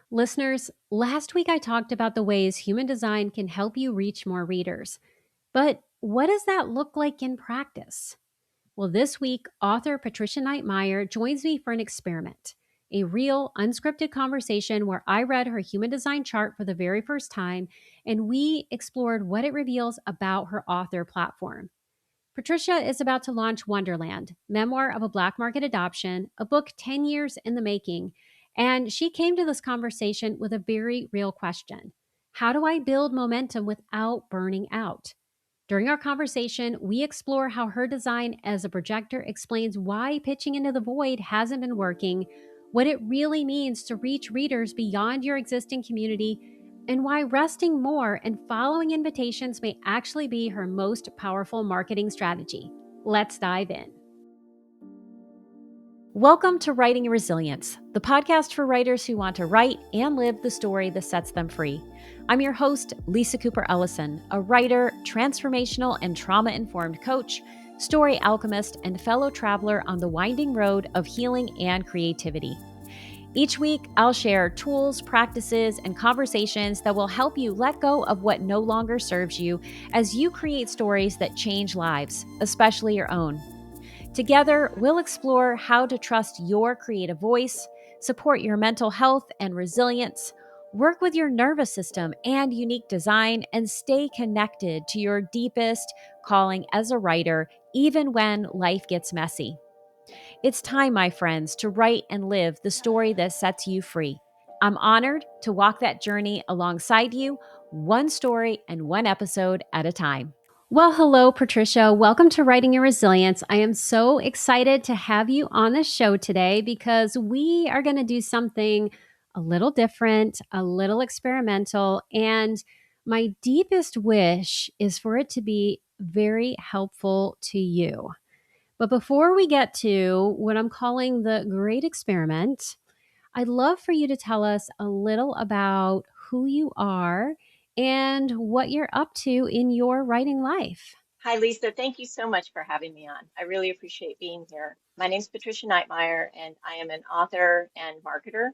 Listeners, last week I talked about the ways human design can help you reach more readers. But what does that look like in practice? Well, this week, author Patricia Knight Meyer joins me for an experiment, a real, unscripted conversation where I read her human design chart for the very first time and we explored what it reveals about her author platform. Patricia is about to launch Wonderland, Memoir of a Black Market Adoption, a book 10 years in the making. And she came to this conversation with a very real question. How do I build momentum without burning out? During our conversation, we explore how her design as a projector explains why pitching into the void hasn't been working, what it really means to reach readers beyond your existing community, and why resting more and following invitations may actually be her most powerful marketing strategy. Let's dive in. Welcome to Writing Resilience, the podcast for writers who want to write and live the story that sets them free. I'm your host, Lisa Cooper Ellison, a writer, transformational and trauma-informed coach, story alchemist, and fellow traveler on the winding road of healing and creativity. Each week, I'll share tools, practices, and conversations that will help you let go of what no longer serves you as you create stories that change lives, especially your own. Together, we'll explore how to trust your creative voice, support your mental health and resilience, work with your nervous system and unique design, and stay connected to your deepest calling as a writer, even when life gets messy. It's time, my friends, to write and live the story that sets you free. I'm honored to walk that journey alongside you, one story and one episode at a time. Well, hello, Patricia. Welcome to Writing Your Resilience. I am so excited to have you on the show today because we are going to do something a little different, a little experimental, and my deepest wish is for it to be very helpful to you. But before we get to what I'm calling the great experiment, I'd love for you to tell us a little about who you are and what you're up to in your writing life. Hi, Lisa. Thank you so much for having me on. I really appreciate being here. My name is Patricia Knight Meyer, and I am an author and marketer.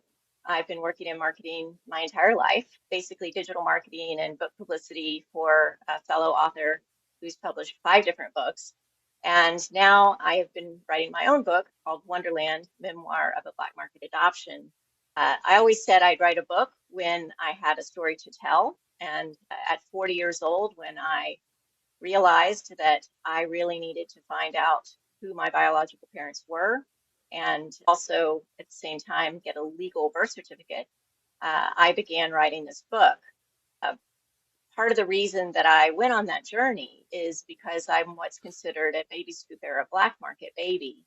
I've been working in marketing my entire life, basically digital marketing and book publicity for a fellow author who's published 5 different books. And now I have been writing my own book called Wonderland, Memoir of a Black Market Adoption. I always said I'd write a book when I had a story to tell. And at 40 years old, when I realized that I really needed to find out who my biological parents were and also at the same time get a legal birth certificate, I began writing this book. Uh, Part of the reason that I went on that journey is because I'm what's considered a baby scoop era black market baby.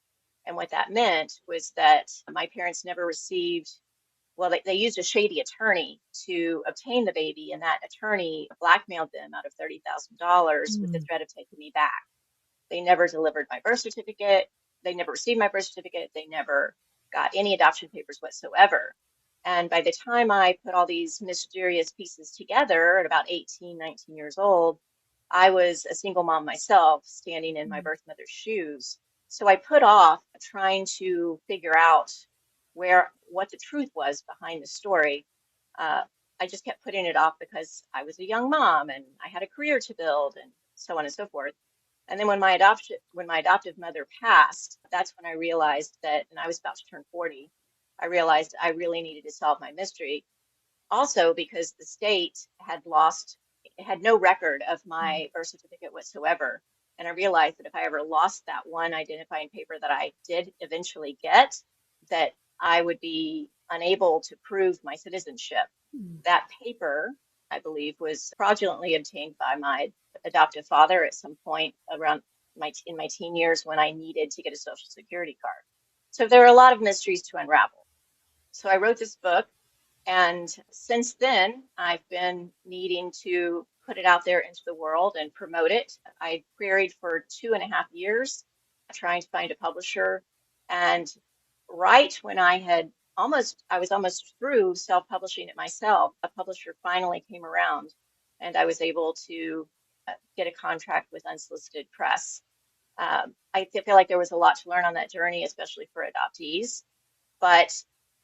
And what that meant was that my parents never received, well, they used a shady attorney to obtain the baby, and that attorney blackmailed them out of $30,000 with the threat of taking me back. They never delivered my birth certificate. They never received my birth certificate. They never got any adoption papers whatsoever. And by the time I put all these mysterious pieces together at about 18, 19 years old, I was a single mom myself, standing in my birth mother's shoes. So I put off trying to figure out what the truth was behind the story. I just kept putting it off because I was a young mom and I had a career to build and so on and so forth. And then when my adoptive mother passed, that's when I realized that, and I was about to turn 40, I realized I really needed to solve my mystery. Also because the state had no record of my birth certificate whatsoever. And I realized that if I ever lost that one identifying paper that I did eventually get, that I would be unable to prove my citizenship. That paper, I believe, was fraudulently obtained by my adoptive father at some point around in my teen years when I needed to get a social security card. So there are a lot of mysteries to unravel. So I wrote this book, and since then I've been needing to put it out there into the world and promote it. I queried for 2.5 years trying to find a publisher, and right when I was almost through self-publishing it myself, a publisher finally came around and I was able to get a contract with Unsolicited Press. I feel like there was a lot to learn on that journey, especially for adoptees. But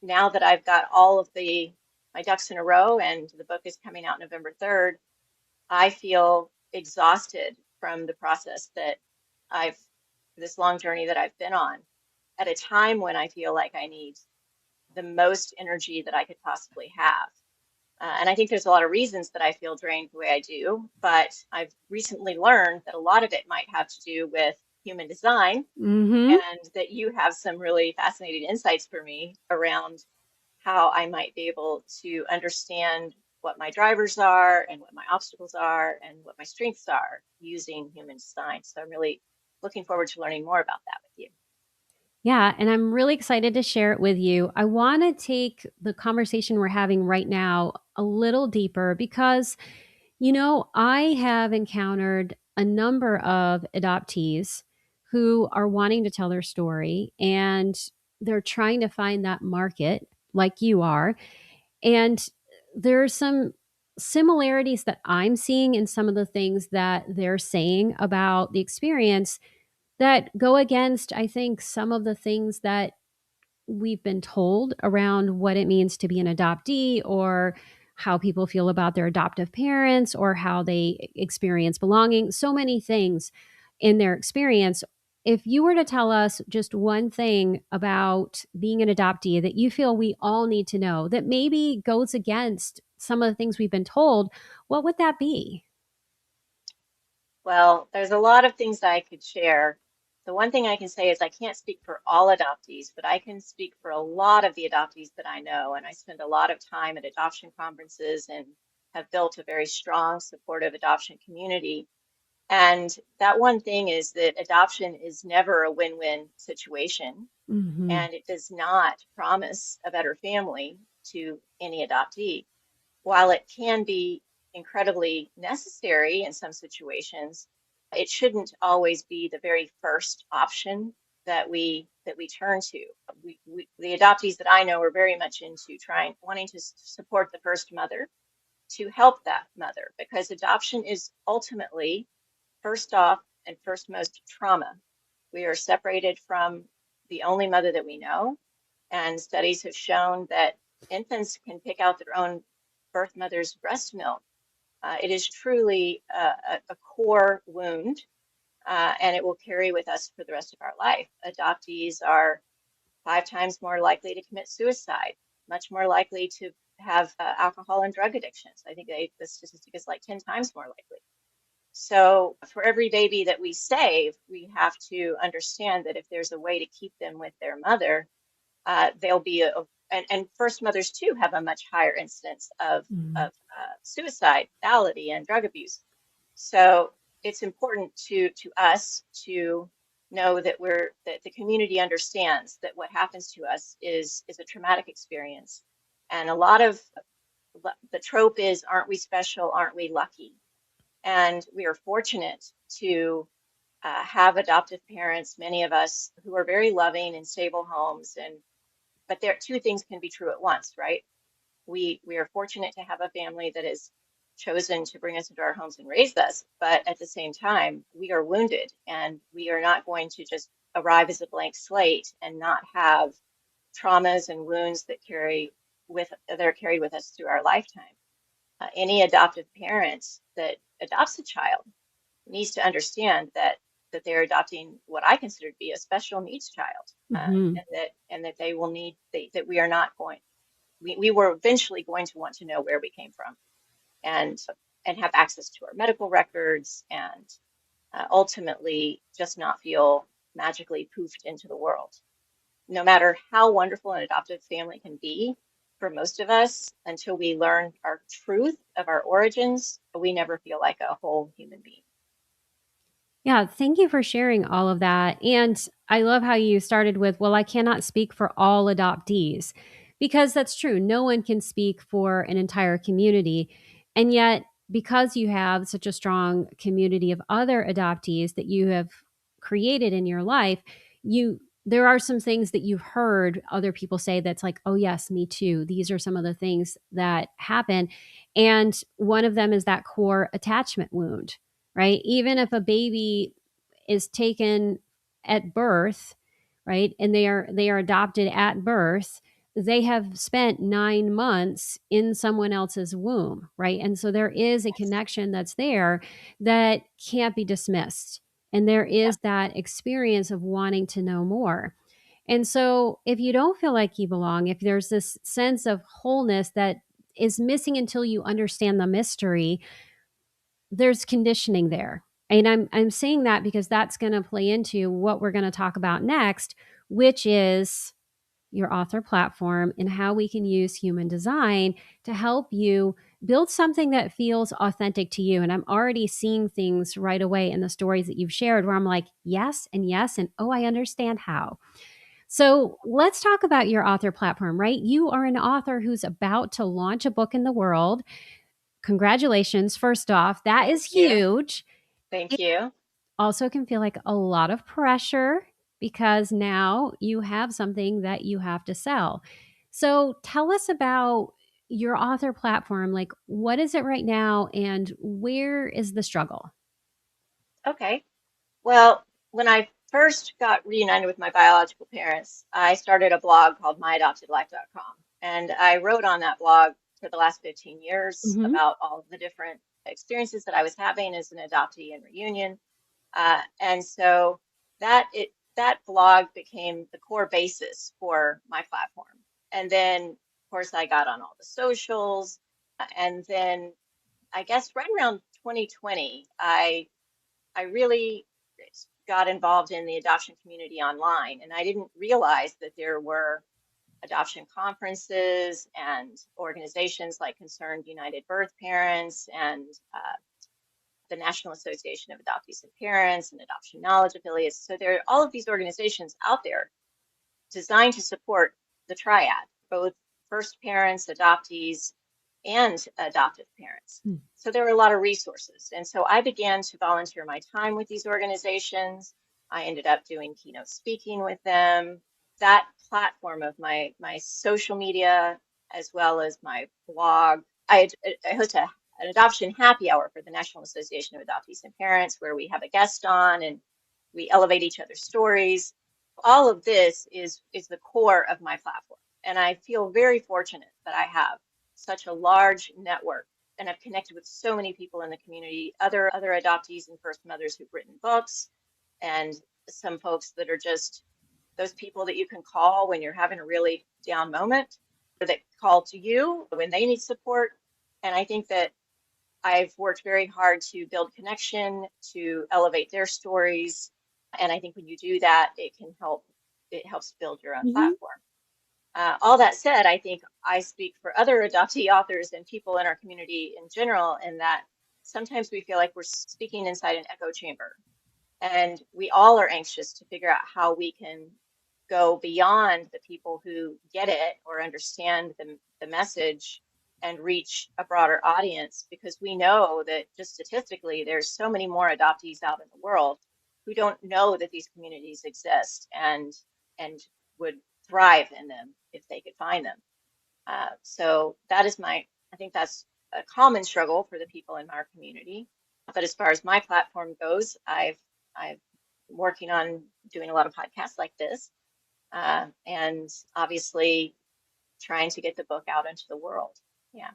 now that I've got all of the my ducks in a row and the book is coming out November 3rd, I feel exhausted from the process that I've, this long journey that I've been on, at a time when I feel like I need the most energy that I could possibly have. And I think there's a lot of reasons that I feel drained the way I do, but I've recently learned that a lot of it might have to do with human design, Mm-hmm. and that you have some really fascinating insights for me around how I might be able to understand what my drivers are and what my obstacles are and what my strengths are using human design. So I'm really looking forward to learning more about that with you. Yeah, and I'm really excited to share it with you. I want to take the conversation we're having right now a little deeper because, I have encountered a number of adoptees who are wanting to tell their story and they're trying to find that market like you are. And there's some similarities that I'm seeing in some of the things that they're saying about the experience that go against, I think, some of the things that we've been told around what it means to be an adoptee or how people feel about their adoptive parents or how they experience belonging, so many things in their experience. If you were to tell us just one thing about being an adoptee that you feel we all need to know that maybe goes against some of the things we've been told, what would that be? Well, there's a lot of things that I could share. The one thing I can say is I can't speak for all adoptees, but I can speak for a lot of the adoptees that I know. And I spend a lot of time at adoption conferences and have built a very strong, supportive adoption community. And that one thing is that adoption is never a win-win situation, Mm-hmm. and it does not promise a better family to any adoptee. While it can be incredibly necessary in some situations, it shouldn't always be the very first option that we turn to. The adoptees that I know are very much into wanting to support the first mother, to help that mother, because adoption is ultimately first off and first most trauma. We are separated from the only mother that we know, and studies have shown that infants can pick out their own birth mother's breast milk. It is truly a core wound, and it will carry with us for the rest of our life. Adoptees are 5 times more likely to commit suicide, much more likely to have alcohol and drug addictions. I think the statistic is like 10 times more likely. So for every baby that we save, we have to understand that if there's a way to keep them with their mother, there'll be and first mothers too have a much higher incidence of suicide, fatality, and drug abuse. So it's important to us to know that the community understands that what happens to us is a traumatic experience, and a lot of the trope is, aren't we special? Aren't we lucky? And we are fortunate to have adoptive parents, many of us who are very loving in stable homes. And but there two things can be true at once, right? We are fortunate to have a family that has chosen to bring us into our homes and raise us, but at the same time, we are wounded, and we are not going to just arrive as a blank slate and not have traumas and wounds that are carried with us through our lifetime. Any adoptive parent that adopts a child needs to understand that they're adopting what I consider to be a special needs child, Mm-hmm. and that they will need that we are not going. We were eventually going to want to know where we came from, and and have access to our medical records, and ultimately just not feel magically poofed into the world. No matter how wonderful an adoptive family can be, for most of us, until we learn our truth of our origins, we never feel like a whole human being. Yeah, thank you for sharing all of that. And I love how you started with, well, I cannot speak for all adoptees, because that's true. No one can speak for an entire community. And yet, because you have such a strong community of other adoptees that you have created in your life, there are some things that you've heard other people say that's like, oh, yes, me too. These are some of the things that happen. And one of them is that core attachment wound, right? Even if a baby is taken at birth, right, and they are adopted at birth, they have spent 9 months in someone else's womb, right? And so there is a Yes. connection that's there that can't be dismissed. And there Yeah. is that experience of wanting to know more. And so if you don't feel like you belong, if there's this sense of wholeness that is missing until you understand the mystery, there's conditioning there. And I'm saying that because that's going to play into what we're going to talk about next, which is your author platform and how we can use human design to help you build something that feels authentic to you. And I'm already seeing things right away in the stories that you've shared where I'm like, yes, and oh, I understand how. So let's talk about your author platform, right? You are an author who's about to launch a book in the world. Congratulations, first off. That Thank is you. huge. Thank It you. also can feel like a lot of pressure because now you have something that you have to sell. So tell us about your author platform. Like, what is it right now and where is the struggle? Okay. Well, when I first got reunited with my biological parents, I started a blog called myadoptedlife.com. And I wrote on that blog for the last 15 years Mm-hmm. about all of the different experiences that I was having as an adoptee and reunion. And so that blog became the core basis for my platform. And then, of course, I got on all the socials. And then I guess right around 2020, I really got involved in the adoption community online, and I didn't realize that there were adoption conferences and organizations like Concerned United Birth Parents and the National Association of Adoptees and Parents and Adoption Knowledge Affiliates. So there are all of these organizations out there designed to support the triad, both first parents, adoptees, and adoptive parents. So there were a lot of resources. And so I began to volunteer my time with these organizations. I ended up doing keynote speaking with them. That platform of my social media, as well as my blog, I host an adoption happy hour for the National Association of Adoptees and Parents, where we have a guest on and we elevate each other's stories. All of this is the core of my platform. And I feel very fortunate that I have such a large network and I've connected with so many people in the community, other adoptees and first mothers who've written books, and some folks that are just those people that you can call when you're having a really down moment, or that call to you when they need support. And I think that I've worked very hard to build connection, to elevate their stories. And I think when you do that, it helps build your own Mm-hmm. platform. All that said, I think I speak for other adoptee authors and people in our community in general, in that sometimes we feel like we're speaking inside an echo chamber. And we all are anxious to figure out how we can go beyond the people who get it or understand the message and reach a broader audience, because we know that just statistically, there's so many more adoptees out in the world who don't know that these communities exist and would thrive in them if they could find them. So that is I think that's a common struggle for the people in our community. But as far as my platform goes, I've been working on doing a lot of podcasts like this, and obviously trying to get the book out into the world. Yeah.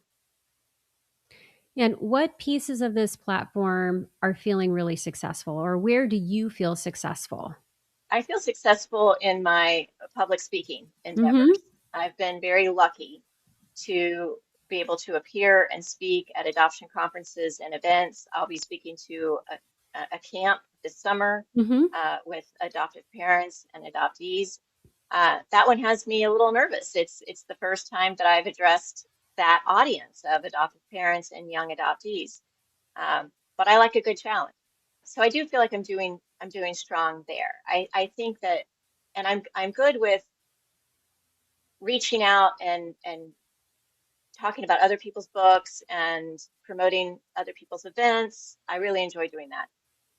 And what pieces of this platform are feeling really successful, or where do you feel successful? I feel successful in my public speaking Mm-hmm. endeavors. I've been very lucky to be able to appear and speak at adoption conferences and events. I'll be speaking to a camp this summer Mm-hmm. with adoptive parents and adoptees. That one has me a little nervous. It's the first time that I've addressed that audience of adoptive parents and young adoptees. But I like a good challenge. So I do feel like I'm doing strong there. I think that, and I'm good with reaching out and talking about other people's books and promoting other people's events. I really enjoy doing that.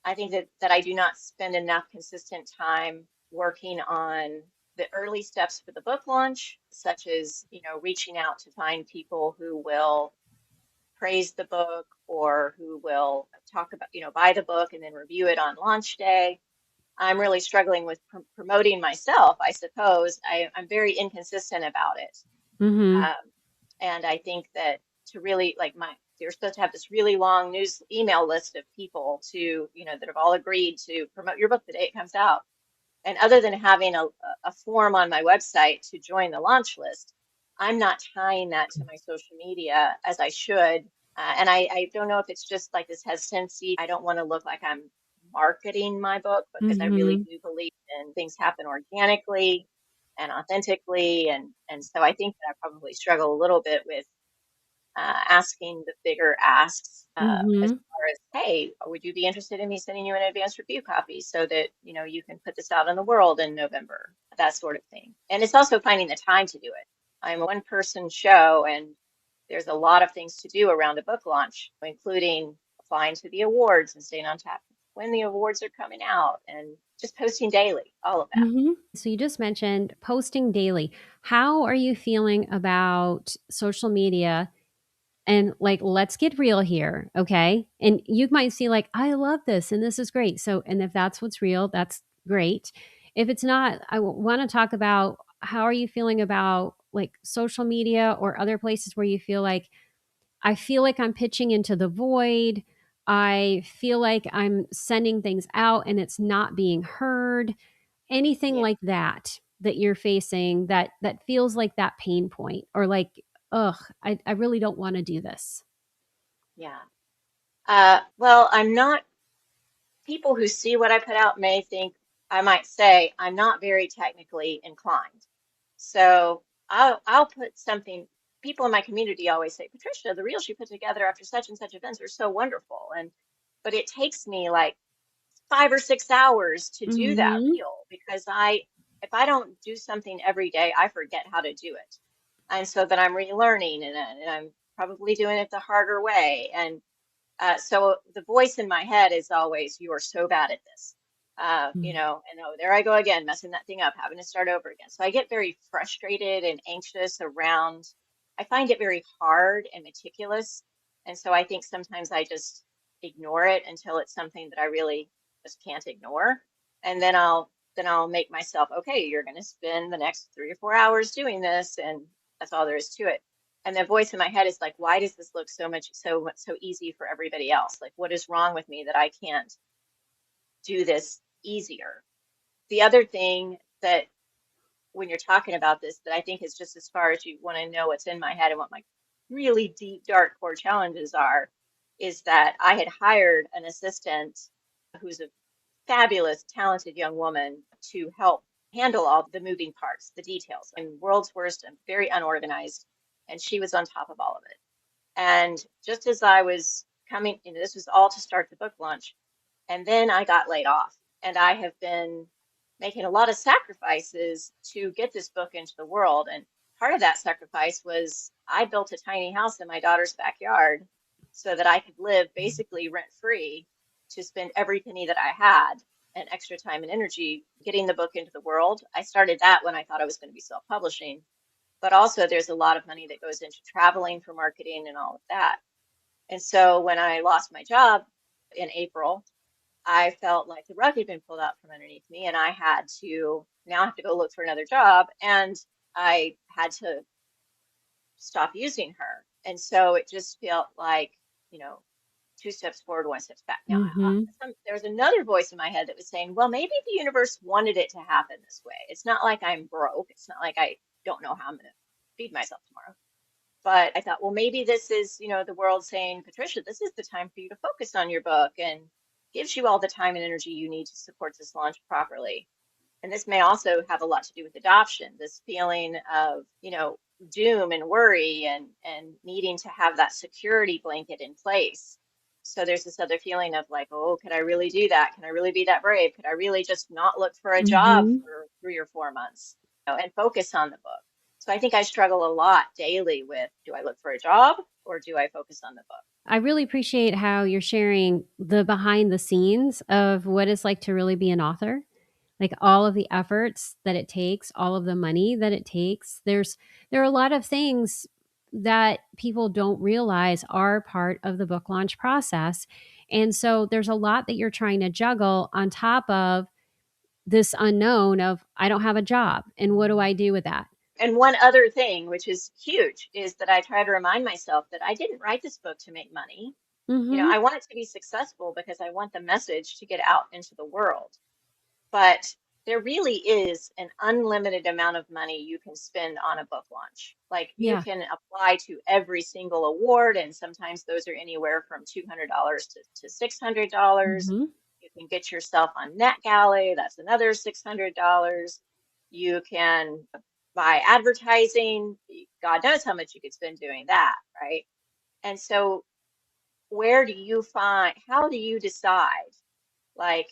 I think that I do not spend enough consistent time working on the early steps for the book launch, such as, reaching out to find people who will praise the book or who will talk about, buy the book and then review it on launch day. I'm really struggling with promoting myself, I suppose. I'm very inconsistent about it. Mm-hmm. Um, and I think that to really like you're supposed to have this really long news email list of people to, that have all agreed to promote your book the day it comes out. And other than having a form on my website to join the launch list, I'm not tying that to my social media as I should. And I don't know if it's just like this hesitancy. I don't want to look like I'm marketing my book because I really Mm-hmm. do believe in things happen organically and authentically. And so I think that I probably struggle a little bit with asking the bigger asks as Mm-hmm. far as, hey, would you be interested in me sending you an advanced review copy so that you can put this out in the world in November, that sort of thing. And it's also finding the time to do it. I'm a one-person show, and there's a lot of things to do around a book launch, including applying to the awards and staying on top when the awards are coming out and just posting daily, all of that. Mm-hmm. So you just mentioned posting daily. How are you feeling about social media? And like, let's get real here, okay? And you might see like, I love this and this is great. So, and if that's what's real, that's great. If it's not, I want to talk about how are you feeling about like social media or other places where you feel like, I feel like I'm pitching into the void. I feel like I'm sending things out and it's not being heard. Anything Yeah, like that that you're facing that feels like that pain point or like, ugh, I really don't want to do this. yeah. Well, I'm not people who see what I put out may think I might say I'm not very technically inclined. So I'll put something. People in my community always say, Patricia, the reels you put together after such and such events are so wonderful. But it takes me like 5 or 6 hours to do that Mhm. reel because if I don't do something every day, I forget how to do it. And so then I'm relearning and I'm probably doing it the harder way. And so the voice in my head is always, you are so bad at this. Mm. And oh, there I go again, messing that thing up, having to start over again. So I get very frustrated and anxious around, I find it very hard and meticulous. And so I think sometimes I just ignore it until it's something that I really just can't ignore. And then I'll make myself, okay, you're going to spend the next 3 or 4 hours doing this, and that's all there is to it. And the voice in my head is like, why does this look so easy for everybody else? Like, what is wrong with me that I can't do this easier? The other thing that when you're talking about this, that I think is just as far as you want to know what's in my head and what my really deep, dark core challenges are, is that I had hired an assistant who's a fabulous, talented young woman to help handle all the moving parts, the details. I'm world's worst and very unorganized, and she was on top of all of it. And just as I was coming, this was all to start the book launch. And then I got laid off. And I have been making a lot of sacrifices to get this book into the world. And part of that sacrifice was I built a tiny house in my daughter's backyard so that I could live basically rent free to spend every penny that I had and extra time and energy getting the book into the world. I started that when I thought I was going to be self publishing, but also there's a lot of money that goes into traveling for marketing and all of that. And so when I lost my job in April, I felt like the rug had been pulled out from underneath me, and I had to now have to go look for another job, and I had to stop using her. And so it just felt like, you know, 2 steps forward, 1 step back. Now, Mhm. there was another voice in my head that was saying, well, maybe the universe wanted it to happen this way. It's not like I'm broke. It's not like I don't know how I'm going to feed myself tomorrow. But I thought, well, maybe this is, the world saying, Patricia, this is the time for you to focus on your book and gives you all the time and energy you need to support this launch properly. And this may also have a lot to do with adoption, this feeling of, doom and worry and needing to have that security blanket in place. So there's this other feeling of like, oh, could I really do that? Can I really be that brave? Could I really just not look for a job Mhm. for 3 or 4 months, and focus on the book? So I think I struggle a lot daily with, do I look for a job or do I focus on the book? I really appreciate how you're sharing the behind the scenes of what it's like to really be an author. Like all of the efforts that it takes, all of the money that it takes. There are a lot of things that people don't realize are part of the book launch process. And so there's a lot that you're trying to juggle on top of this unknown of, I don't have a job. And what do I do with that? And one other thing, which is huge, is that I try to remind myself that I didn't write this book to make money. Mm-hmm. I want it to be successful because I want the message to get out into the world. But there really is an unlimited amount of money you can spend on a book launch. Like you Yeah. can apply to every single award, and sometimes those are anywhere from $200 to $600. Mm-hmm. You can get yourself on NetGalley, that's another $600. You can buy advertising. God knows how much you could spend doing that, right? And so, how do you decide? Like,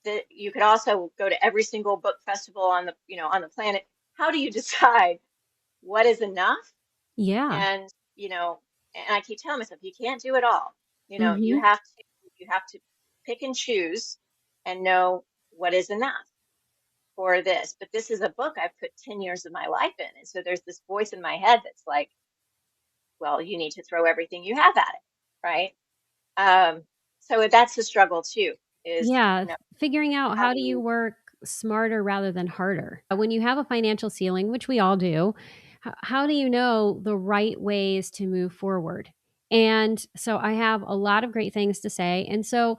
that you could also go to every single book festival on the planet. How do you decide what is enough? Yeah. And and I keep telling myself you can't do it all. You Mm-hmm. have to pick and choose and know what is enough for this. But this is a book I've put 10 years of my life in, and so there's this voice in my head that's like, well, you need to throw everything you have at it, right? So that's the struggle too, is Yeah, figuring out how how do do you you work smarter rather than harder. When you have a financial ceiling, which we all do, how do you know the right ways to move forward? And so I have a lot of great things to say. And so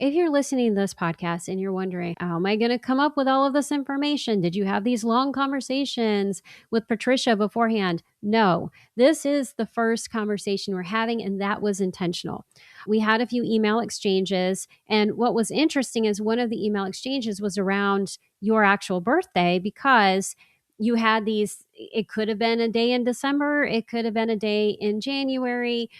if you're listening to this podcast and you're wondering, how am I going to come up with all of this information? Did you have these long conversations with Patricia beforehand? No, this is the first conversation we're having, and that was intentional. We had a few email exchanges. And what was interesting is one of the email exchanges was around your actual birthday, because you had these, it could have been a day in December, it could have been a day in January.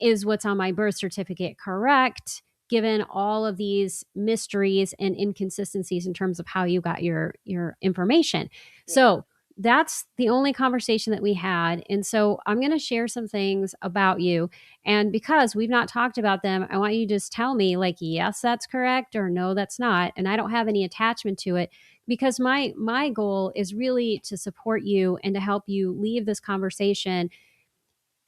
Is what's on my birth certificate correct, given all of these mysteries and inconsistencies in terms of how you got your information? yeah. So that's the only conversation that we had. And so I'm going to share some things about you. And because we've not talked about them, I want you to just tell me, like, yes, that's correct, or no, that's not. And I don't have any attachment to it, because my goal is really to support you and to help you leave this conversation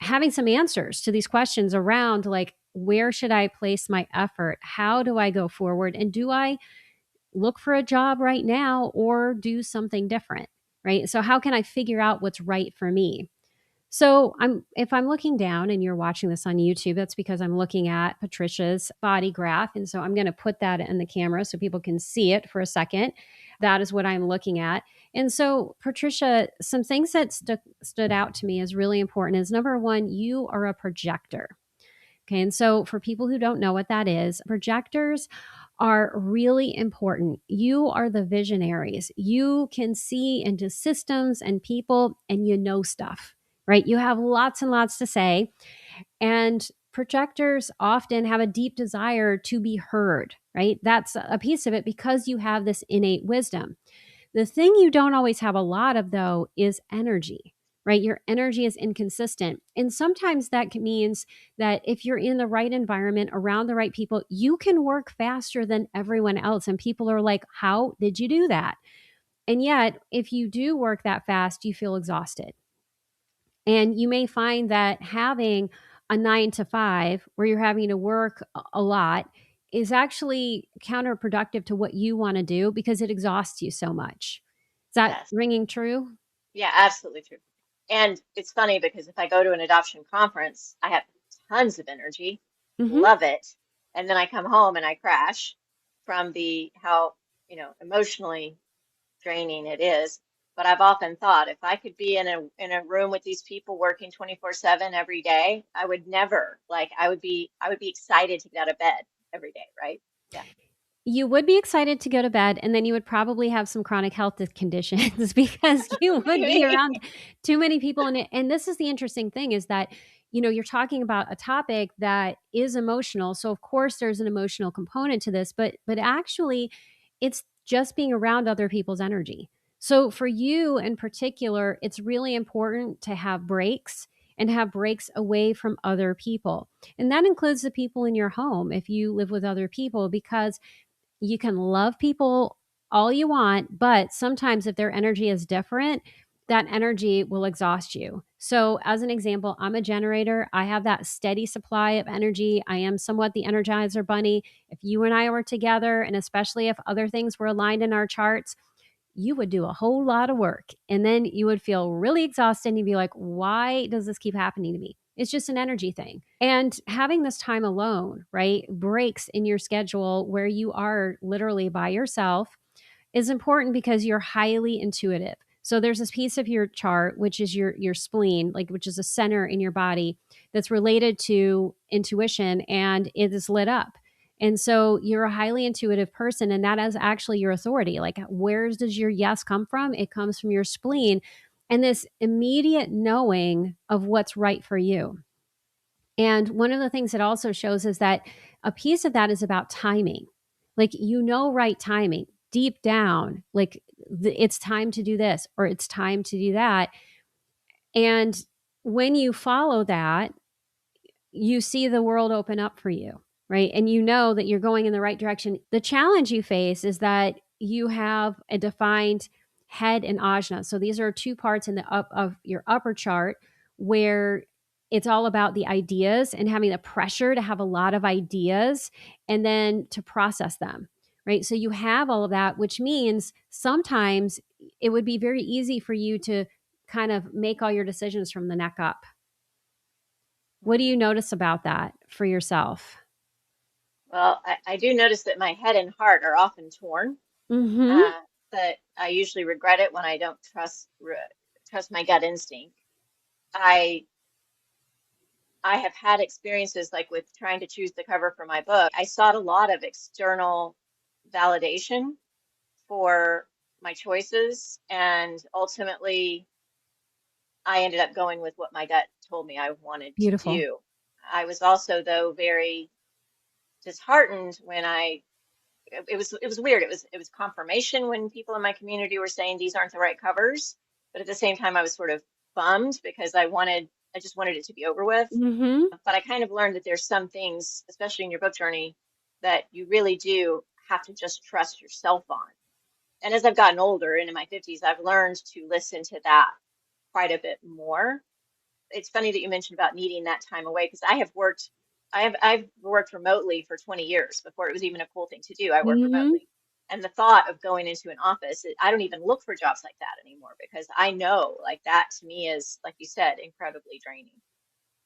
having some answers to these questions around, like, where should I place my effort? How do I go forward? And do I look for a job right now or do something different? Right? So how can I figure out what's right for me? So if I'm looking down and you're watching this on YouTube, that's because I'm looking at Patricia's body graph. And so I'm going to put that in the camera so people can see it for a second. That is what I'm looking at. And so, Patricia, some things that stood out to me as really important is, number one, you are a projector. Okay. And so, for people who don't know what that is, projectors are really important. You are the visionaries. You can see into systems and people, and you know stuff, right? You have lots and lots to say. And projectors often have a deep desire to be heard, right? That's a piece of it, because you have this innate wisdom. The thing you don't always have a lot of, though, is energy, right? Your energy is inconsistent. And sometimes that means that if you're in the right environment around the right people, you can work faster than everyone else. And people are like, how did you do that? And yet, if you do work that fast, you feel exhausted. And you may find that having a 9 to 5 where you're having to work a lot is actually counterproductive to what you want to do, because it exhausts you so much. Is that Yes. ringing true? Yeah, absolutely true. And it's funny because if I go to an adoption conference, I have tons of energy, Mm-hmm. love it, and then I come home and I crash from the how, emotionally draining it is. But I've often thought if I could be in a room with these people working 24/7 every day, I would never, like, I would be excited to get out of bed every day, right? Yeah. You would be excited to go to bed, and then you would probably have some chronic health conditions because you would be Maybe. around too many people. And this is the interesting thing, is that, you're talking about a topic that is emotional. So of course there's an emotional component to this, but actually it's just being around other people's energy. So for you in particular, it's really important to have breaks, and have breaks away from other people. And that includes the people in your home if you live with other people, because you can love people all you want, but sometimes if their energy is different, that energy will exhaust you. So, as an example, I'm a generator. I have that steady supply of energy. I am somewhat the energizer bunny. If you and I were together, and especially if other things were aligned in our charts, you would do a whole lot of work. And then you would feel really exhausted and you'd be like, why does this keep happening to me? It's just an energy thing. And having this time alone, right, breaks in your schedule where you are literally by yourself is important because you're highly intuitive. So there's this piece of your chart, which is your spleen, like which is a center in your body that's related to intuition, and it is lit up. And so you're a highly intuitive person, and that is actually your authority. Like, where does your yes come from? It comes from your spleen and this immediate knowing of what's right for you. And one of the things it also shows is that a piece of that is about timing. Like, right timing deep down, like it's time to do this or it's time to do that. And when you follow that, you see the world open up for you, right? And you know that you're going in the right direction. The challenge you face is that you have a defined head and ajna. So these are two parts in the up of your upper chart where it's all about the ideas and having the pressure to have a lot of ideas and then to process them, right? So you have all of that, which means sometimes it would be very easy for you to kind of make all your decisions from the neck up. What do you notice about that for yourself? Well, I do notice that my head and heart are often torn, Mm-hmm. uh, but I usually regret it when I don't trust my gut instinct. I I have had experiences like with trying to choose the cover for my book. I sought a lot of external validation for my choices, and ultimately I ended up going with what my gut told me I wanted to Beautiful. do. I was also, though, very disheartened when it was weird. It was confirmation when people in my community were saying these aren't the right covers, but at the same time I was sort of bummed because I just wanted it to be over with. Mm-hmm. But I kind of learned that there's some things, especially in your book journey, that you really do have to just trust yourself on. And as I've gotten older and in my 50s, I've learned to listen to that quite a bit more. It's funny that you mentioned about needing that time away because I've worked remotely for 20 years before it was even a cool thing to do. I work Mm-hmm. remotely. And the thought of going into an office, I don't even look for jobs like that anymore because I know like that to me is, like you said, incredibly draining.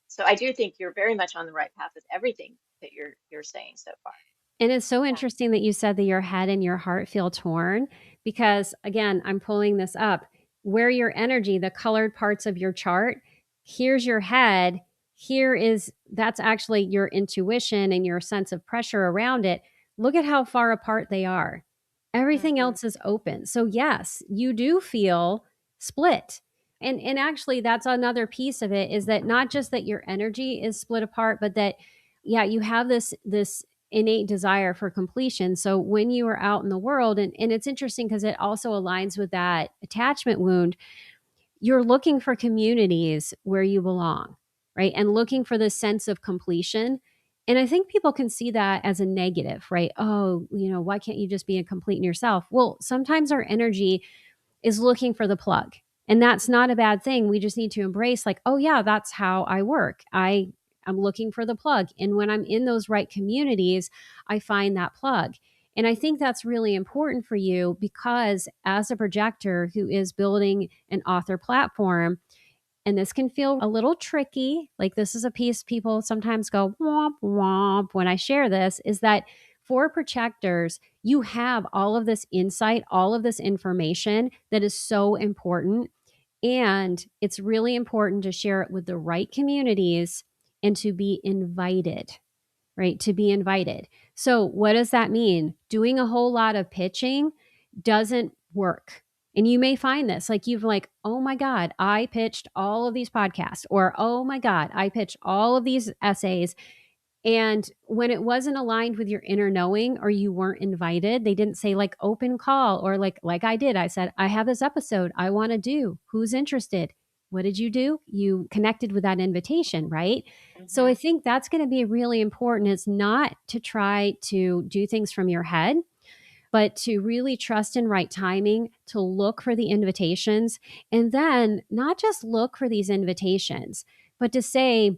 So I do think you're very much on the right path with everything that you're saying so far. And it's so Yeah. interesting that you said that your head and your heart feel torn because, again, I'm pulling this up. Where your energy, the colored parts of your chart, here's your head. That's actually your intuition and your sense of pressure around it. Look at how far apart they are. Everything Hmm. else is open. So, yes, you do feel split. And actually, that's another piece of it is that not just that your energy is split apart, but that, yeah, you have this innate desire for completion. So when you are out in the world, and it's interesting because it also aligns with that attachment wound, you're looking for communities where you belong, right? And looking for this sense of completion. And I think people can see that as a negative, right? Oh, why can't you just be a complete in yourself? Well, sometimes our energy is looking for the plug. And that's not a bad thing. We just need to embrace, like, oh, yeah, that's how I work. I'm looking for the plug. And when I'm in those right communities, I find that plug. And I think that's really important for you because as a projector who is building an author platform, and this can feel a little tricky. Like, this is a piece people sometimes go womp womp when I share this, is that for projectors, you have all of this insight, all of this information that is so important. And it's really important to share it with the right communities and to be invited, right? To be invited. So, what does that mean? Doing a whole lot of pitching doesn't work. And you may find this like you've like, oh my God, I pitched all of these podcasts, or oh my God, I pitched all of these essays. And when it wasn't aligned with your inner knowing or you weren't invited, they didn't say like open call or like I did. I said, I have this episode I want to do. Who's interested? What did you do? You connected with that invitation, right? So I Hmm. think that's going to be really important. It's not to try to do things from your head, but to really trust in right timing, to look for the invitations, and then not just look for these invitations, but to say,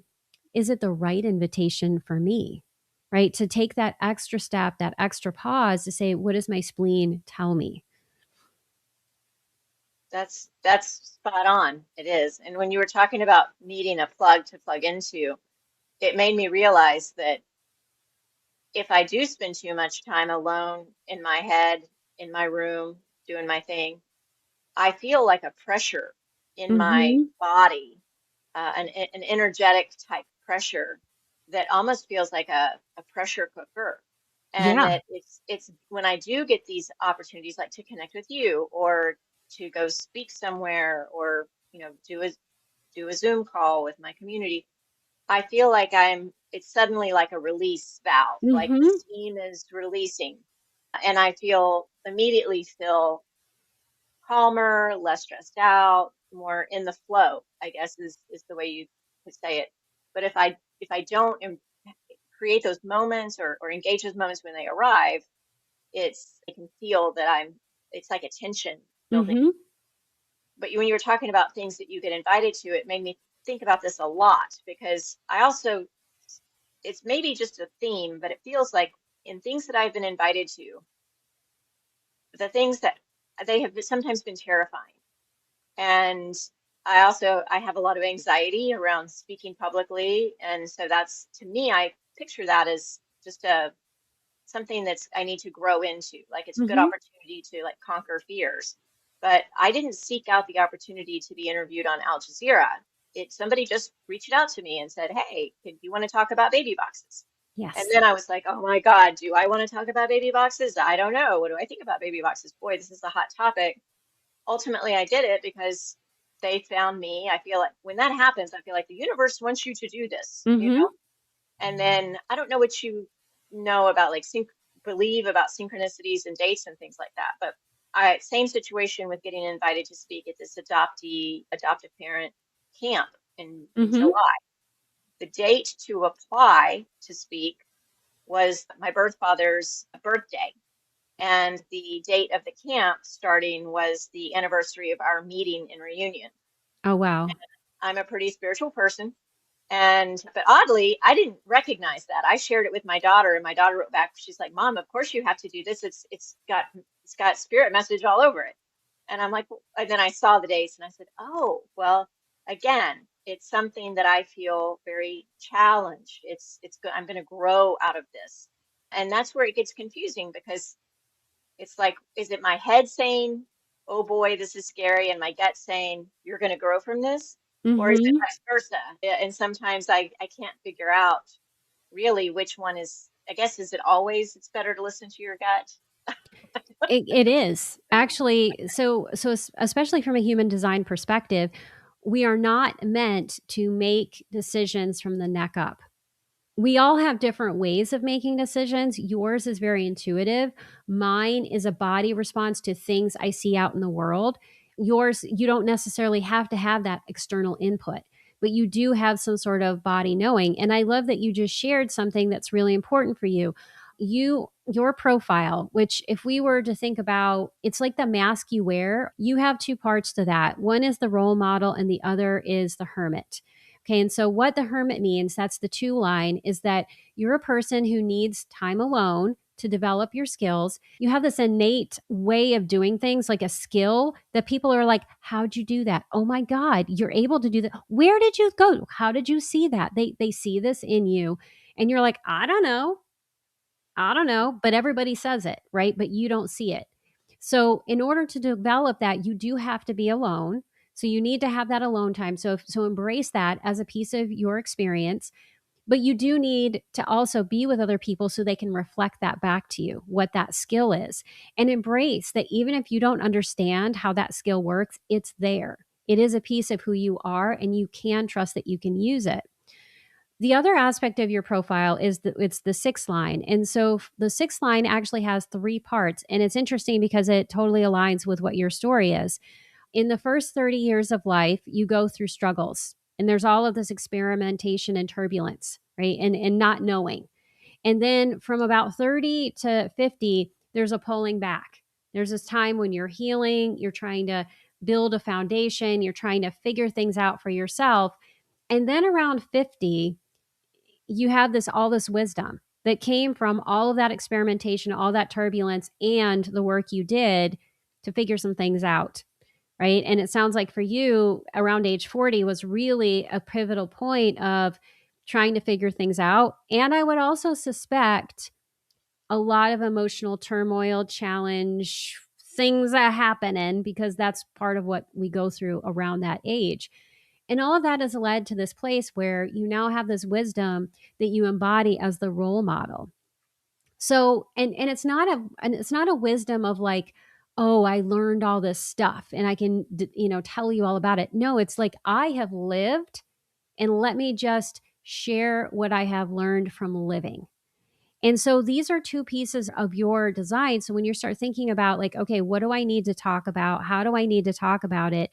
is it the right invitation for me? Right? To take that extra step, that extra pause to say, what does my spleen tell me? That's spot on. It is. And when you were talking about needing a plug to plug into, it made me realize that if I do spend too much time alone in my head, in my room, doing my thing, I feel like a pressure in my Mm-hmm. body, an energetic type pressure that almost feels like a pressure cooker. And Yeah. that it's when I do get these opportunities, like to connect with you or to go speak somewhere or, do a Zoom call with my community, I feel like it's suddenly like a release valve, like the Mm-hmm. steam is releasing. And I immediately feel calmer, less stressed out, more in the flow, I guess is the way you could say it. But if I don't create those moments or engage those moments when they arrive, I can feel that it's like a tension building. Mm-hmm. But when you were talking about things that you get invited to, it made me think about this a lot because it's maybe just a theme, but it feels like in things that I've been invited to, the things that they have sometimes been terrifying. And I have a lot of anxiety around speaking publicly. And so that's, to me, I picture that as just something that's I need to grow into. Like it's a good Mm-hmm. opportunity to like conquer fears. But I didn't seek out the opportunity to be interviewed on Al Jazeera. Somebody just reached out to me and said, "Hey, do you want to talk about baby boxes?" And Yes. then I was like, "Oh my God, do I want to talk about baby boxes? I don't know. What do I think about baby boxes? Boy, this is a hot topic." Ultimately, I did it because they found me. I feel like when that happens, I feel like the universe wants you to do this, Mm-hmm. And then I don't know what you know about believe about synchronicities and dates and things like that, but same situation with getting invited to speak at this adoptive parent camp in Mm-hmm. July. The date to apply to speak was my birth father's birthday. And the date of the camp starting was the anniversary of our meeting in reunion. Oh, wow. I'm a pretty spiritual person. But oddly, I didn't recognize that. I shared it with my daughter, and my daughter wrote back. She's like, "Mom, of course you have to do this. It's got spirit message all over it." And I'm like, and then I saw the dates, and I said, "Oh, well, again, it's something that I feel very challenged. It's good. I'm going to grow out of this." And that's where it gets confusing because it's like, is it my head saying, "Oh boy, this is scary," and my gut saying, "You're going to grow from this"? Or is it Mm-hmm. vice versa? And sometimes I can't figure out really which one is, I guess, is it always it's better to listen to your gut? It is actually especially from a human design perspective, we are not meant to make decisions from the neck up. We all have different ways of making decisions. Yours is very intuitive. Mine is a body response to things I see out in the world. Yours, you don't necessarily have to have that external input, but you do have some sort of body knowing. And I love that you just shared something that's really important for you. Your profile, which if we were to think about, it's like the mask you wear, you have two parts to that. One is the role model, and the other is the hermit. Okay. And so, what the hermit means, that's the two line, is that you're a person who needs time alone to develop your skills. You have this innate way of doing things, like a skill that people are like, how'd you do that? Oh my God, you're able to do that. Where did you go? How did you see that? They see this in you. And you're like, I don't know. I don't know, but everybody says it, right? But you don't see it. So, in order to develop that, you do have to be alone. So, you need to have that alone time. So embrace that as a piece of your experience. But you do need to also be with other people so they can reflect that back to you, what that skill is, and embrace that even if you don't understand how that skill works, it's there. It is a piece of who you are, and you can trust that you can use it. The other aspect of your profile is that it's the sixth line. And so the sixth line actually has three parts. And it's interesting because it totally aligns with what your story is. In the first 30 years of life, you go through struggles, and there's all of this experimentation and turbulence, right? And not knowing. And then from about 30 to 50, there's a pulling back. There's this time when you're healing, you're trying to build a foundation, you're trying to figure things out for yourself. And then around 50, you have all this wisdom that came from all of that experimentation, all that turbulence, and the work you did to figure some things out. Right. And it sounds like for you, around age 40 was really a pivotal point of trying to figure things out. And I would also suspect a lot of emotional turmoil, challenge, things that happen in, because that's part of what we go through around that age. And all of that has led to this place where you now have this wisdom that you embody as the role model. So, and it's not a wisdom of like, oh, I learned all this stuff and I can, tell you all about it. No, it's like I have lived, and let me just share what I have learned from living. And so these are two pieces of your design. So when you start thinking about like, okay, what do I need to talk about? How do I need to talk about it?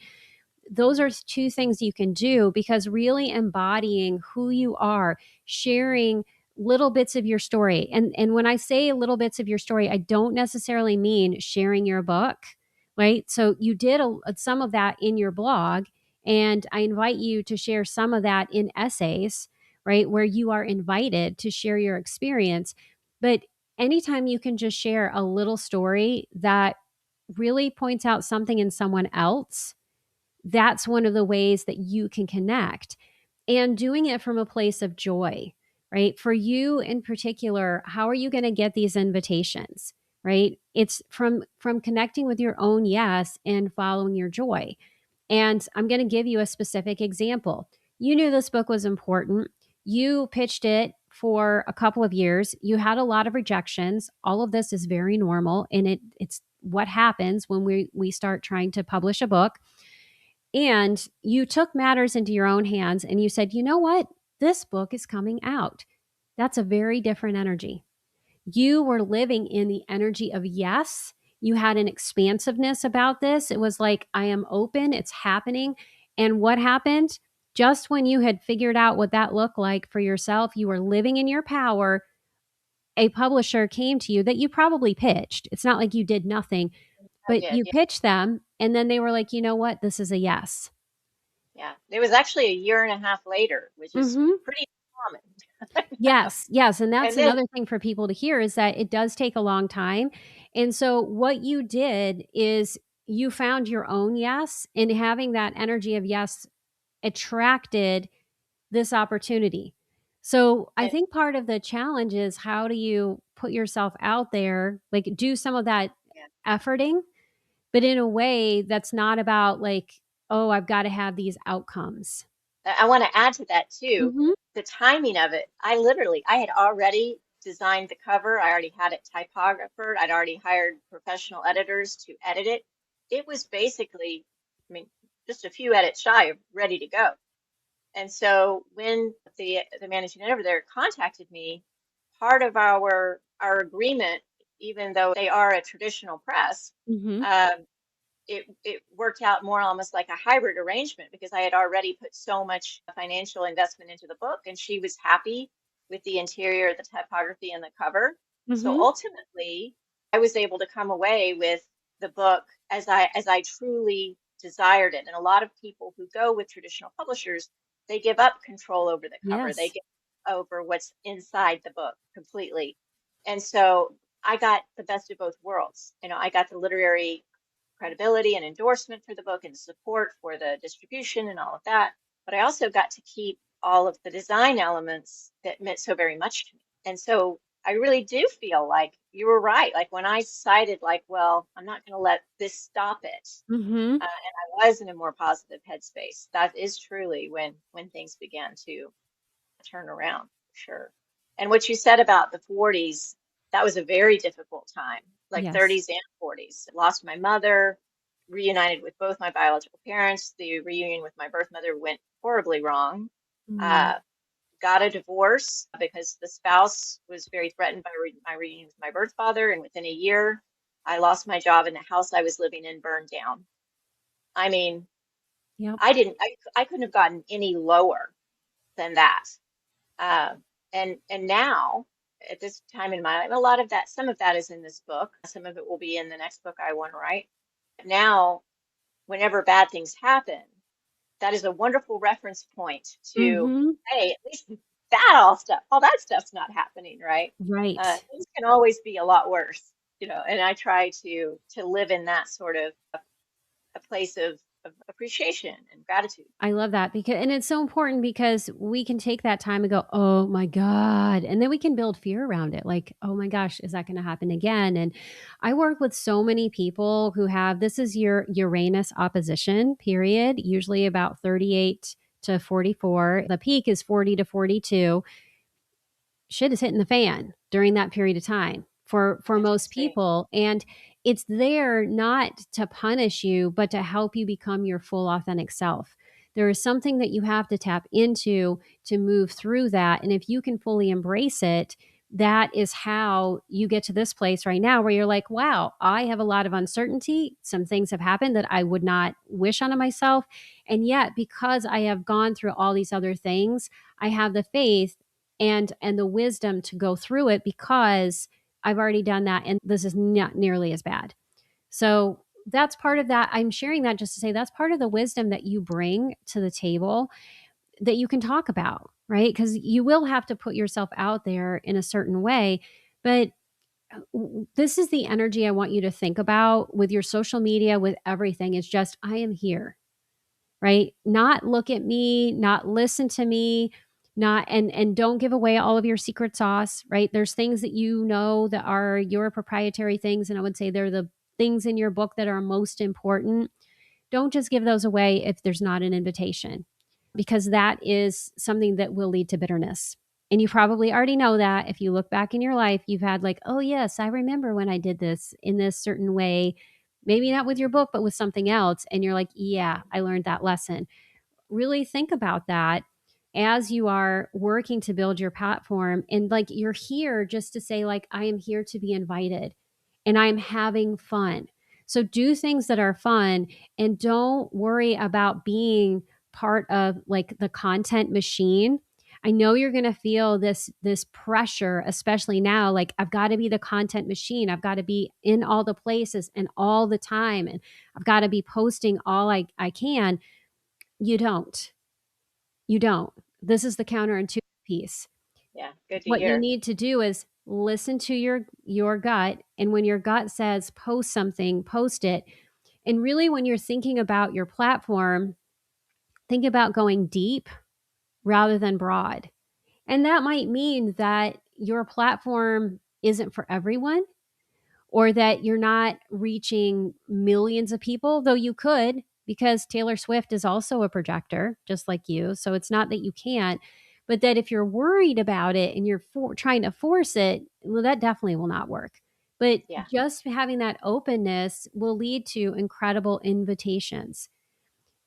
Those are two things you can do, because really embodying who you are, sharing little bits of your story. And when I say little bits of your story, I don't necessarily mean sharing your book, right? So you did some of that in your blog, and I invite you to share some of that in essays, right? Where you are invited to share your experience. But anytime you can just share a little story that really points out something in someone else, that's one of the ways that you can connect, and doing it from a place of joy, right? For you in particular, how are you going to get these invitations, right? It's from connecting with your own yes and following your joy. And I'm going to give you a specific example. You knew this book was important. You pitched it for a couple of years. You had a lot of rejections. All of this is very normal, and it's what happens when we start trying to publish a book. And you took matters into your own hands and you said, you know what? This book is coming out. That's a very different energy. You were living in the energy of yes. You had an expansiveness about this. It was like, I am open, it's happening. And what happened? Just when you had figured out what that looked like for yourself, you were living in your power. A publisher came to you that you probably pitched. It's not like you did nothing, I but did. you Yeah. pitched them. And then they were like, you know what? This is a yes. Yeah. It was actually a year and a half later, which is Mm-hmm. pretty common. Yes, yes, and that's And then another thing for people to hear, is that it does take a long time. And so what you did is you found your own yes, and having that energy of yes attracted this opportunity. So I and think part of the challenge is, how do you put yourself out there, like do some of that yeah. efforting, but in a way that's not about like, oh, I've got to have these outcomes. I want to add to that too. Mhm. The timing of it. I had already designed the cover. I already had it typographed. I'd already hired professional editors to edit it. It was basically, I mean, just a few edits shy of ready to go. And so when the managing editor there contacted me, part of our agreement, even though they are a traditional press, Mhm. um, it worked out more almost like a hybrid arrangement, because I had already put so much financial investment into the book, and she was happy with the interior, the typography, and the cover. So Mhm. ultimately, I was able to come away with the book as I truly desired it. And a lot of people who go with traditional publishers, they give up control over the cover. They Yes. give over what's inside the book completely. And so I got the best of both worlds. I got the literary credibility and endorsement for the book and support for the distribution and all of that. But I also got to keep all of the design elements that meant so very much to me. And so I really do feel like you were right. Like when I decided, like, well, I'm not going to let this stop it. Mhm. And I was in a more positive headspace. That is truly when things began to turn around, for sure. And what you said about the 40s, that was a very difficult time, like Yes. 30s and 40s. Lost my mother, reunited with both my biological parents. The reunion with my birth mother went horribly wrong. Mm. Uh, got a divorce because the spouse was very threatened by my reunion with my birth father. And within a year, I lost my job, and the house I was living in burned down. I mean, Yep. I couldn't have gotten any lower than that. Uh, and now at this time in my life. A lot of that, some of that is in this book. Some of it will be in the next book I want to write. Now, whenever bad things happen, that is a wonderful reference point to, Mm-hmm. hey, at least all that stuff's not happening, right? Right. Things can always be a lot worse, and I try to live in that sort of a place of appreciation and gratitude. I love that because, and it's so important because we can take that time and go, oh my God. And then we can build fear around it. Like, oh my gosh, is that going to happen again? And I work with so many people who have, this is your Uranus opposition period, usually about 38 to 44. The peak is 40 to 42. Shit is hitting the fan during that period of time for most Interesting. people, and it's there not to punish you but to help you become your full authentic self. There is something that you have to tap into to move through that, and if you can fully embrace it, that is how you get to this place right now where you're like, wow, I have a lot of uncertainty. Some things have happened that I would not wish on myself, and yet because I have gone through all these other things, I have the faith and the wisdom to go through it because I've already done that and this is not nearly as bad. So that's part of that. I'm sharing that just to say that's part of the wisdom that you bring to the table that you can talk about, right? Because you will have to put yourself out there in a certain way. But this is the energy I want you to think about with your social media, with everything. It's just, I am here, right? Not look at me, not listen to me, not and don't give away all of your secret sauce, right? There's things that you know that are your proprietary things, and I would say they're the things in your book that are most important. Don't just give those away if there's not an invitation, because that is something that will lead to bitterness. And you probably already know that if you look back in your life, you've had like, oh, yes, I remember when I did this in this certain way, maybe not with your book, but with something else. And you're like, yeah, I learned that lesson. Really think about that as you are working to build your platform. And like, you're here just to say, like, I am here to be invited and I'm having fun. So do things that are fun and don't worry about being part of like the content machine. I know you're going to feel this pressure, especially now, like I've got to be the content machine. I've got to be in all the places and all the time, and I've got to be posting all I can. You don't. You don't. This is the counterintuitive piece. Yeah, good to What you hear. need to do is listen to your gut, and when your gut says post something, post it. And really when you're thinking about your platform, think about going deep rather than broad. And that might mean that your platform isn't for everyone, or that you're not reaching millions of people, though you could, because Taylor Swift is also a projector, just like you. So it's not that you can't, but that if you're worried about it and you're trying to force it, well, that definitely will not work. But Yeah. just having that openness will lead to incredible invitations.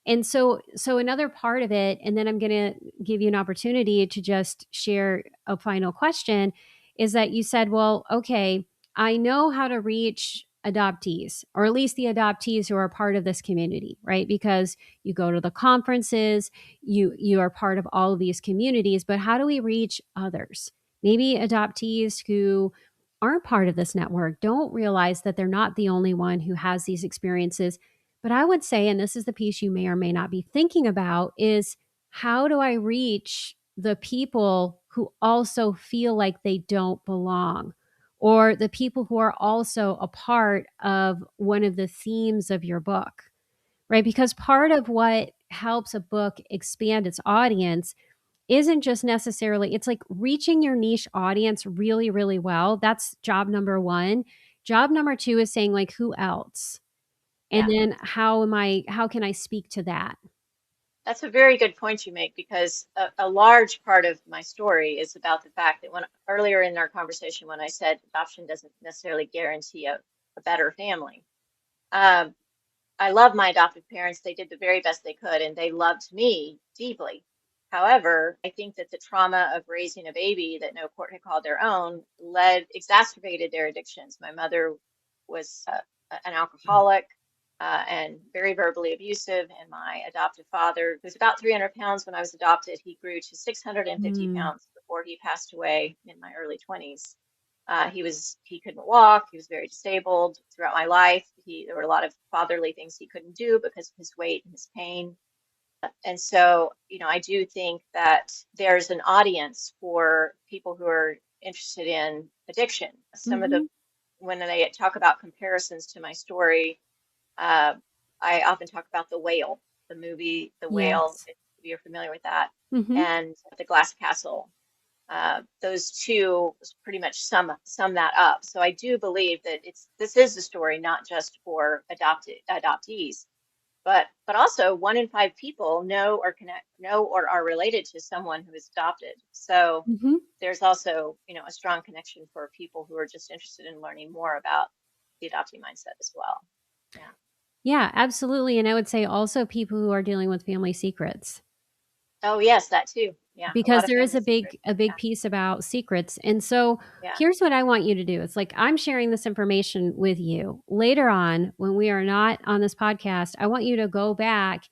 And so another part of it, and then I'm going to give you an opportunity to just share a final question, is that you said, well, okay, I know how to reach adoptees, or at least the adoptees who are part of this community, right? Because you go to the conferences, you are part of all of these communities, but how do we reach others? Maybe adoptees who aren't part of this network don't realize that they're not the only one who has these experiences. But I would say, and this is the piece you may or may not be thinking about, is how do I reach the people who also feel like they don't belong, or the people who are also a part of one of the themes of your book, right? Because part of what helps a book expand its audience isn't just necessarily, it's like reaching your niche audience really, really well. That's job number one. Job number two is saying, like, who else? And Yeah. then how can I speak to that? That's a very good point you make because a large part of my story is about the fact that when earlier in our conversation, when I said adoption doesn't necessarily guarantee a better family, um, I love my adoptive parents. They did the very best they could and they loved me deeply. However, I think that the trauma of raising a baby that no court had called their own exacerbated their addictions. My mother was an alcoholic and very verbally abusive, and my adoptive father, who was about 300 pounds when I was adopted, he grew to 650 Mm, pounds before he passed away in my early 20s. He couldn't walk. He was very disabled throughout my life. There were a lot of fatherly things he couldn't do because of his weight and his pain. And so, I do think that there's an audience for people who are interested in addiction. Mm-hmm. When they talk about comparisons to my story, uh, I often talk about The Whale, the movie The Whale, Yes. if you're familiar with that, Mm-hmm. and The Glass Castle. Those two pretty much sum that up. So I do believe that this is a story not just for adoptees, but also 1 in 5 people know or are related to someone who is adopted. So Mm-hmm. there's also, a strong connection for people who are just interested in learning more about the adoptee mindset as well. Yeah. Yeah, absolutely. And I would say also people who are dealing with family secrets, Oh, yes, that too. Yeah, a because lot of there is family a secrets. big piece about secrets. And so Yeah. here's what I want you to do. It's like I'm sharing this information with you. Later on, when we are not on this podcast, I want you to go back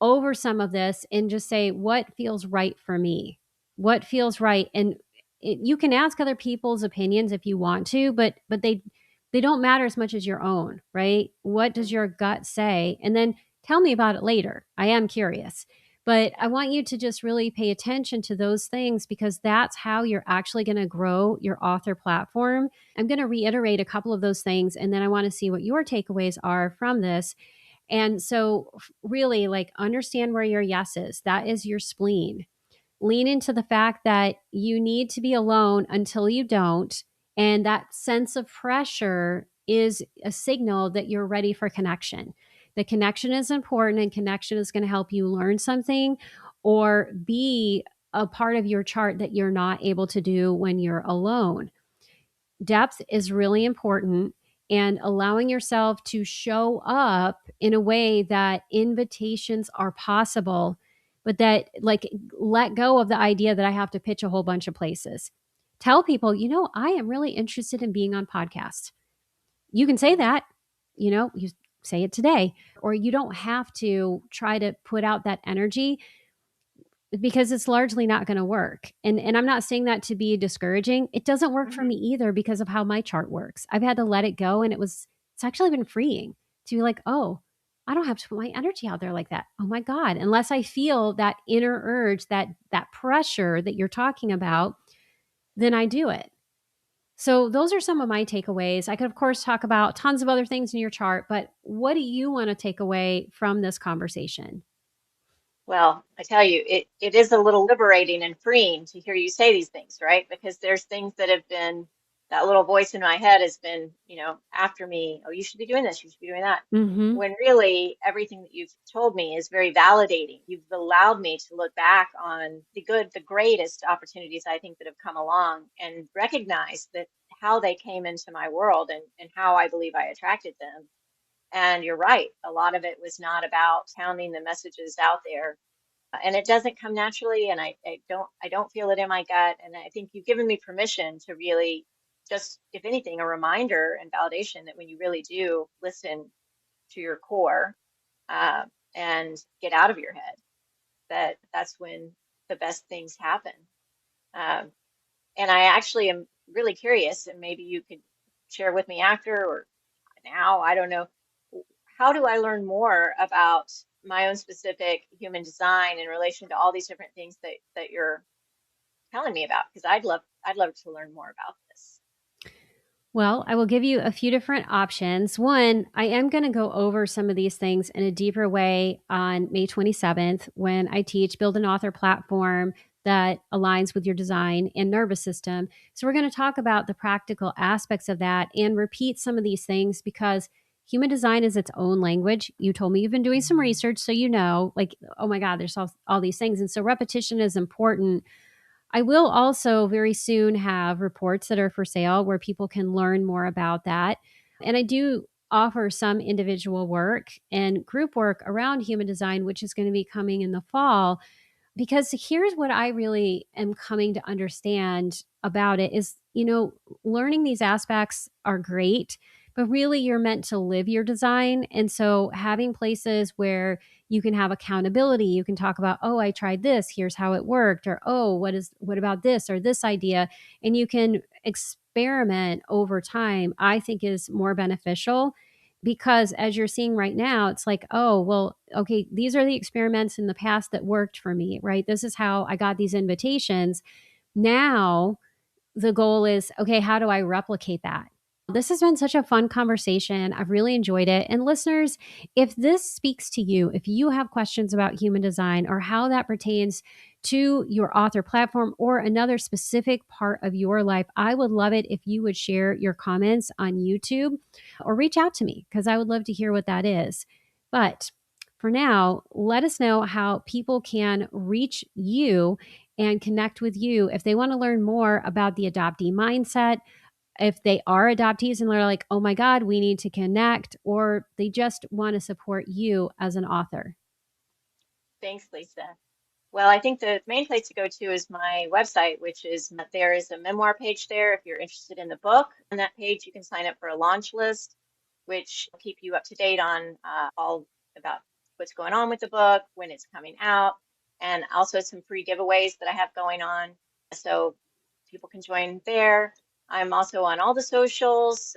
over some of this and just say what feels right for me, what feels right. And you can ask other people's opinions if you want to, but they don't matter as much as your own, right? What does Mhm. your gut say? And then tell me about it later. I am curious. But I Yeah. want you to just really pay attention to those things, because that's how you're actually going to grow your author platform. I'm going to reiterate a couple of those things, and then I want to see what your takeaways are from this. And so, really, like, understand where your yes is. That is your spleen. Lean into the fact that you need to be alone until you don't. And that sense of pressure is a signal that you're ready for connection. The connection is important, and connection is going to help you learn something or be a part of your chart that you're not able to do when you're alone. Depth is really important, and allowing yourself to show up in a way that invitations are possible, but that, like, let go of the idea that I have to pitch a whole bunch of places. Tell people, I am really interested in being on podcasts. You can say Mhm. that, you say it today, or you don't have to try to put out that energy, because it's largely not going to work. And I'm not saying that to be discouraging. It doesn't work for Mhm. me either because of how my chart works. I've had to let it go, and it's actually been freeing to be like, "Oh, I don't have to put my energy out there like that. Oh my god, unless I feel that inner urge, that pressure that you're talking about, then I do it." So those are some of my takeaways. I could of course talk about tons of other things in your chart, but what do you want to take away from this conversation? Well, I tell you, it is a little liberating and freeing to hear you say these things, right? Because there's things that have been, that little voice in my head has been, after me, oh, you should be doing this, you should be doing that. Mhm. When really everything that you've told me is very validating. You've allowed me to look back on the greatest opportunities I think that have come along and recognize that how they came into my world and how I believe I attracted them. And you're right, a lot of it was not about pounding the messages out there, and it doesn't come naturally, and I don't feel it in my gut. And I think you've given me permission to really just, if anything, a reminder and validation that when you really do listen to your core, uh, and get out of your head, that's when the best things happen. Um, and I actually am really curious, and maybe you could share with me after or now, I don't know. How do I learn more about my own specific human design in relation to all these different things that you're telling me about? Because I'd love to learn more about this. Well, I will give you a few different options. One, I am going to go over some of these things in a deeper way on May 27th when I teach Build an Author Platform that aligns with your design and nervous system. So, we're going to talk about the practical aspects of that and repeat some of these things, because human design is its own language. You told me you've been doing some research, so like, oh my God, there's all these things. And so, repetition is important. I will also very soon have reports that are for sale where people can learn more about that. And I do offer some individual work and group work around human design, which is going to be coming in the fall. Because here's what I really am coming to understand about it is, learning these aspects are great, but really you're meant to live your design. And so having places where you can have accountability, you can talk about, oh, I tried this, here's how it worked, or oh, what about this or this idea, and you can experiment over time, I think is more beneficial. Because as you're seeing right now, it's like, oh, well, okay, these are the experiments in the past that worked for me, right? This is how I got these invitations. Now the goal is, okay, how do I replicate that? This has been such a fun conversation. I've really enjoyed it. And listeners, if this speaks to you, if you have questions about human design or how that pertains to your author platform or another specific part of your life, I would love it if you would share your comments on YouTube or reach out to me because I would love to hear what that is. But for now, let us know how people can reach you and connect with you if they want to learn more about the adoptee mindset, if they are adoptees and they're like, oh my God, we need to connect, or they just want to support you as an author. Thanks, Lisa. Well, I think the main place to go to is my website, which is there is a memoir page there if you're interested in the book. On that page, you can sign up for a launch list, which will keep you up to date on all about what's going on with the book, when it's coming out, and also some free giveaways that I have going on. So people can join there. I'm also on all the socials,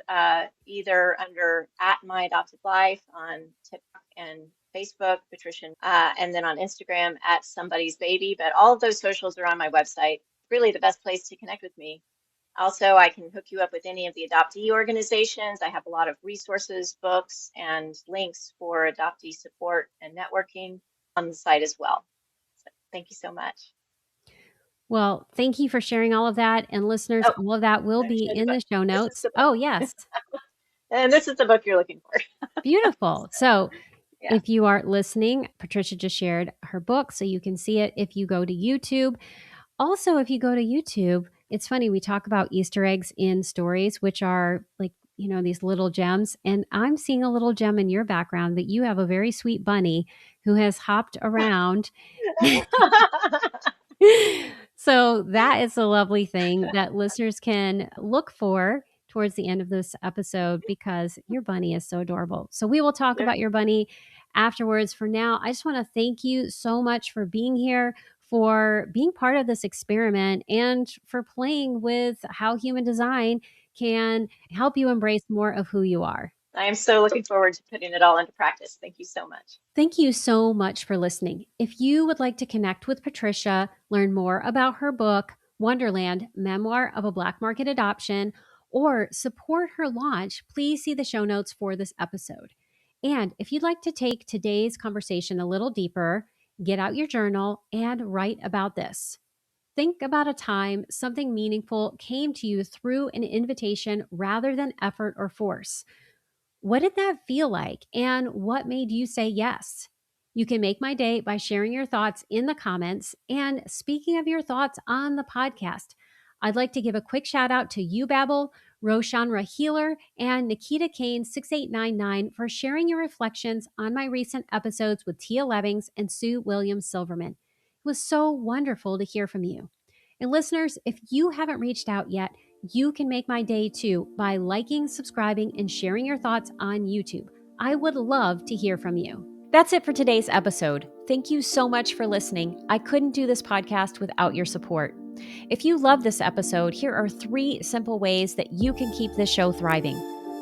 either under @myadoptedlife on TikTok and Facebook, Patricia, and then on Instagram @somebody'sbaby. But all of those socials are on my website. Really the best place to connect with me. Also, I can hook you up with any of the adoptee organizations. I have a lot of resources, books, and links for adoptee support and networking on the site as well. So thank you so much. Well, thank you for sharing all of that. And listeners, Oh, all of that will be in the show notes. Oh, yes. And this is the book you're looking for. Beautiful. So Yeah. if you are listening, Patricia just shared her book, so you can see it if you go to YouTube. Also, if you go to YouTube, it's funny, we talk about Easter eggs in stories, which are like, these little gems. And I'm seeing a little gem in your background that you have a very sweet bunny who has hopped around. So that is a lovely thing that listeners can look for towards the end of this episode because your bunny is so adorable. So we will talk about your bunny afterwards. For now, I just want to thank you so much for being here, for being part of this experiment, and for playing with how human design can help you embrace more of who you are. I am so looking forward to putting it all into practice. Thank you so much. Thank you so much for listening. If you would like to connect with Patricia, learn more about her book, Wonderland, Memoir of a Black Market Adoption, or support her launch, please see the show notes for this episode. And if you'd like to take today's conversation a little deeper, get out your journal and write about this. Think about a time something meaningful came to you through an invitation rather than effort or force. What did that feel like? And what made you say yes? You can make my day by sharing your thoughts in the comments. And speaking of your thoughts on the podcast, I'd like to give a quick shout out to You Babble, Roshanra Healer, and Nikita Kane 6899 for sharing your reflections on my recent episodes with Tia Levings and Sue Williams Silverman. It was so wonderful to hear from you. And listeners, if you haven't reached out yet, you can make my day too by liking, subscribing, and sharing your thoughts on YouTube. I would love to hear from you. That's it for today's episode. Thank you so much for listening. I couldn't do this podcast without your support. If you love this episode, here are 3 simple ways that you can keep this show thriving.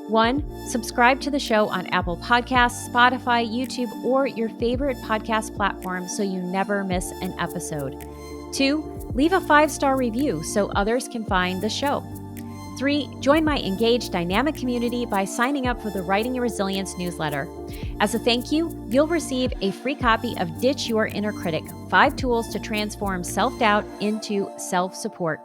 1, subscribe to the show on Apple Podcasts, Spotify, YouTube, or your favorite podcast platform so you never miss an episode. 2, leave a 5-star review so others can find the show. 3, join my engaged dynamic community by signing up for the Writing Your Resilience newsletter. As a thank you, you'll receive a free copy of Ditch Your Inner Critic, 5 tools to transform self-doubt into self-support.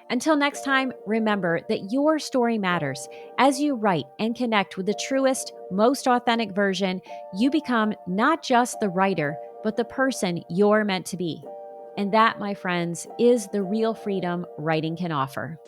Until next time, remember that your story matters. As you write and connect with the truest, most authentic version, you become not just the writer, but the person you're meant to be. And that, my friends, is the real freedom writing can offer.